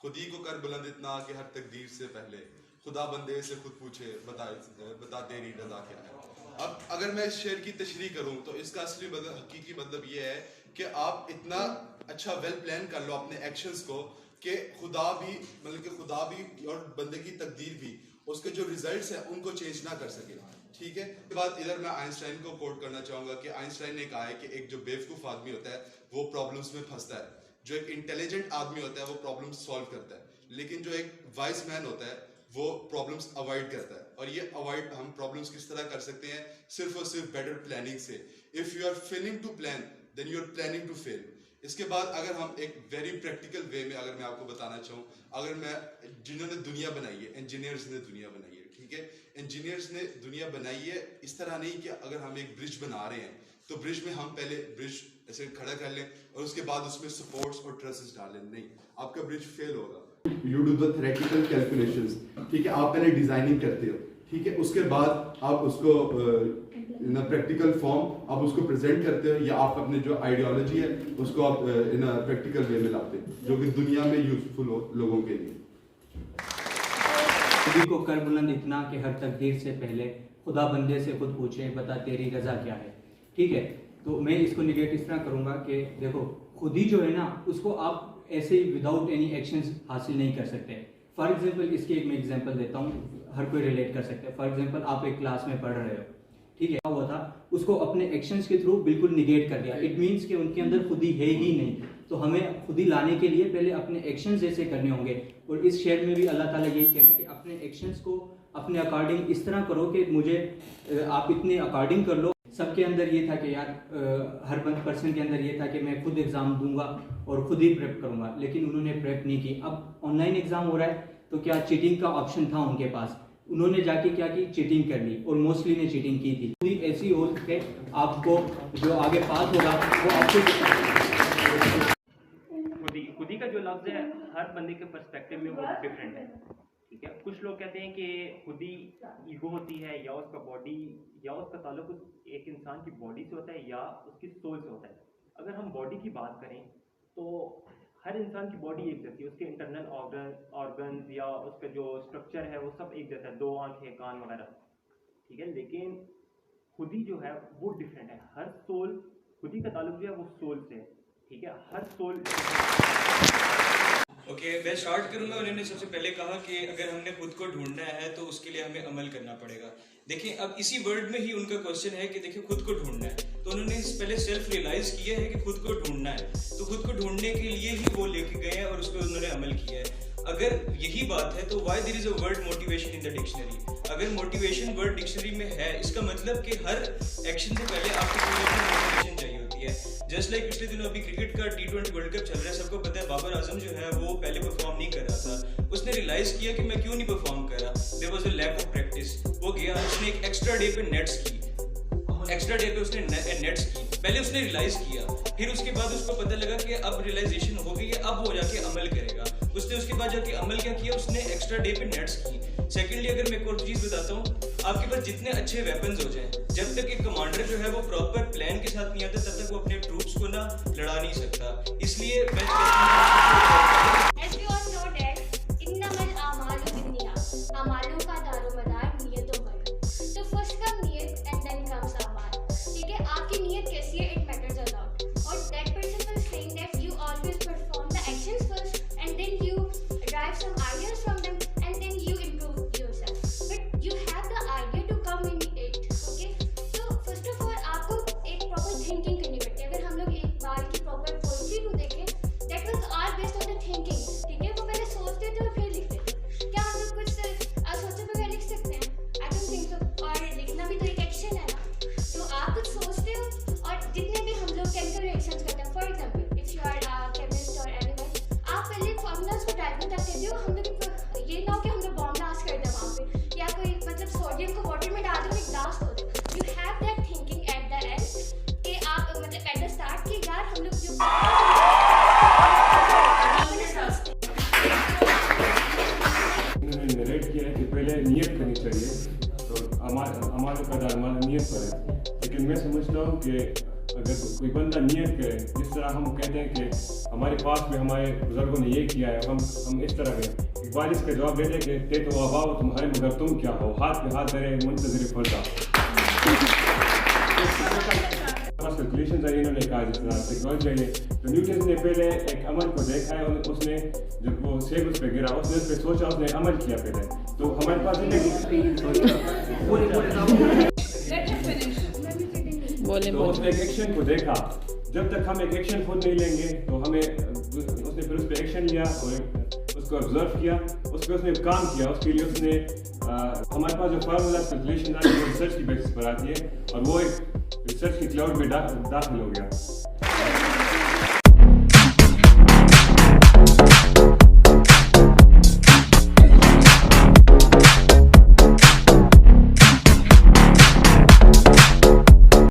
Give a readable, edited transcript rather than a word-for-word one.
खुद ही को कर बुलंद इतना कि हर तकदीर से पहले खुदा बंदे से खुद पूछे बता तेरी रजा क्या है। अब अगर मैं इस शेर की तशरीह करूं तो इसका असली मतलब हकीकी मतलब ये है कि आप इतना अच्छा वेल प्लान कर लो अपने एक्शंस को कि खुदा भी मतलब कि खुदा भी और बंदे की तकदीर भी उसके जो रिजल्ट्स हैं उनको चेंज ना कर सके। ठीक है। इसके बाद इधर मैं आइंस्टाइन को कोट करना चाहूंगा कि आइंस्टाइन ने कहा है कि एक जो बेवकूफ आदमी होता है वो प्रॉब्लम्स में फंसता है, जो एक इंटेलिजेंट आदमी होता है वो प्रॉब्लम्स सॉल्व करता है, लेकिन जो एक वाइज मैन होता है वो प्रॉब्लम्स अवॉइड करता है। और ये अवॉइड हम प्रॉब्लम्स किस तरह कर सकते हैं? सिर्फ और सिर्फ बेटर प्लानिंग से। If you are failing to plan then you are planning to fail. इसके बाद अगर हम एक वेरी प्रैक्टिकल वे में अगर मैं आपको बताना चाहूँ, अगर मैं जिन्होंने दुनिया बनाई है, इंजीनियर्स ने दुनिया बनाई है, ठीक है, इंजीनियर्स ने दुनिया बनाई है इस तरह नहीं कि अगर हम एक ब्रिज बना रहे हैं तो ब्रिज में हम पहले ब्रिज ऐसे खड़ा कर लें और उसके बाद उसमें सपोर्ट्स और ट्रसेस डाल लें। नहीं, आपका ब्रिज फेल होगा। You do the theoretical calculations, ठीक है, आप पहले डिजाइनिंग करते हो, ठीक है, उसके बाद आप उसको इन प्रैक्टिकल फॉर्म आप उसको प्रेजेंट करते हो या आप अपने जो आइडियोलॉजी है उसको आप इन प्रैक्टिकल वे में लाते हैं जो कि दुनिया में यूजफुल हो लोगों के लिए। खुदी को कर बुलंद इतना कि हर तकदीर से पहले खुदा बंदे से खुद पूछे बता तेरी रजा क्या है। ठीक है, तो मैं इसको निगेट इस तरह करूंगा कि देखो खुदी जो है ना उसको आप ऐसे ही विदाउट एनी एक्शंस हासिल नहीं कर सकते। फॉर एग्जांपल इसकी एक मैं एग्जांपल देता हूँ, हर कोई रिलेट कर सकता है। फॉर एग्जांपल आप एक क्लास में पढ़ रहे हो, ठीक है, क्या हुआ था उसको अपने एक्शंस के थ्रू बिल्कुल निगेट कर दिया। इट मीन्स कि उनके अंदर खुदी है ही नहीं। तो हमें खुदी लाने के लिए पहले अपने एक्शंस जैसे करने होंगे। और इस शेर में भी अल्लाह ताला यही कह रहा है कि अपने एक्शंस को अपने अकॉर्डिंग इस तरह करो कि मुझे आप इतने अकॉर्डिंग कर लो। सबके अंदर ये था कि यार हर पर्सन के अंदर ये था कि मैं खुद एग्ज़ाम दूंगा और खुद ही प्रेप करूंगा, लेकिन उन्होंने प्रेप नहीं की। अब ऑनलाइन एग्ज़ाम हो रहा है तो क्या चीटिंग का ऑप्शन था उनके पास, उन्होंने जाके क्या की, चीटिंग कर ली और मोस्टली ने चीटिंग की थी। खुदी ऐसी हो कि आपको जो आगे पास होगा वो आपको खुदी का जो लफ्ज़ है हर बंदे के पर्सपेक्टिव में वो डिफरेंट है। ठीक है, कुछ लोग कहते हैं कि खुदी ईगो होती है या उसका बॉडी या उसका ताल्लुक एक इंसान की बॉडी से होता है या उसकी सोल से होता है। अगर हम बॉडी की बात करें तो हर इंसान की बॉडी एक जैसी है, उसके इंटरनल ऑर्गन्स या उसका जो स्ट्रक्चर है वो सब एक जैसा है, 2 आंखें, कान वगैरह। ठीक है, लेकिन खुदी जो है वो डिफरेंट है। हर सोल, खुदी का ताल्लुक जो है वो सोल से है। ठीक है, हर सोल ओके, मैं स्टार्ट करूंगा। उन्होंने सबसे पहले कहा कि अगर हमने खुद को ढूंढना है तो उसके लिए हमें अमल करना पड़ेगा। देखिए, अब इसी वर्ड में ही उनका क्वेश्चन है कि देखिए खुद को ढूंढना है, तो उन्होंने पहले सेल्फ रियलाइज किया है कि खुद को ढूंढना है, तो खुद को ढूंढने के लिए ही वो लेके गए हैं और उस पर उन्होंने अमल किया है। अगर यही बात है तो why there is a word motivation in the dictionary. अगर मोटिवेशन वर्ड डिक्शनरी में है, इसका मतलब कि हर एक्शन से पहले आपको मोटिवेशन चाहिए होती है। जस्ट लाइक पिछले दिनों अभी क्रिकेट का T20 वर्ल्ड कप चल रहा है, सबको पता है बाबर आजम जो है वो पहले परफॉर्म नहीं कर रहा था। उसने रियलाइज किया कि मैं क्यों नहीं परफॉर्म कर रहा, there was a lack of practice. वो गया, उसने एक एक्स्ट्रा डे पे नेट्स की, एक्स्ट्रा डे पे उसने नेट्स की। पहले उसने रियलाइज किया, फिर उसके बाद उसको पता लगा कि अब रियलाइजेशन हो गई है, अब वो जाके अमल करेगा। उसने उसके बाद जाके अमल क्या किया, उसने एक्स्ट्रा डे पे नेट्स की। सेकेंडली अगर मैं एक और चीज बताता हूँ, आपके पास जितने अच्छे वेपन्स हो जाएं, जब तक एक कमांडर जो है वो प्रॉपर प्लान के साथ नहीं आता तब तक वो अपने ट्रूप्स को ना लड़ा नहीं सकता। इसलिए मैं नियत करनी चाहिए, तो हमारे नियत पर है। लेकिन मैं समझता हूँ कि अगर कोई बंदा नियत करे, जिस तरह हम कहते हैं कि हमारे पास में हमारे बुजुर्गों ने ये किया है, हम इस तरह के इकबाल इसका जवाब देते हैं कि ते तो आबाओ तुम्हारे मगर तुम क्या हो, हाथ में हाथ धरे मुंतज़िर फरदा। कैलकुलेशन इन्होंने कहा जिस तरह टेक्नोलॉजी है, तो न्यूटन ने पहले एक अमल को देखा है और उसने जब वो सेब उस पर गिरा, उसने उस पर सोचा, उसने अमल किया पहले। तो हमारे पास तो उसने एक एक्शन को देखा। जब तक हम एक एक्शन खुद नहीं लेंगे तो हमें, उसने फिर उस पर एक्शन लिया और उसको ऑब्जर्व किया, उस पर उसने काम किया, उसके लिए उसने हमारे पास जो फार्मूला कैलकुलेशन आती है वो रिसर्च की बेसिस पर आती है और वो एक रिसर्च की क्लाउड में दाखिल हो गया।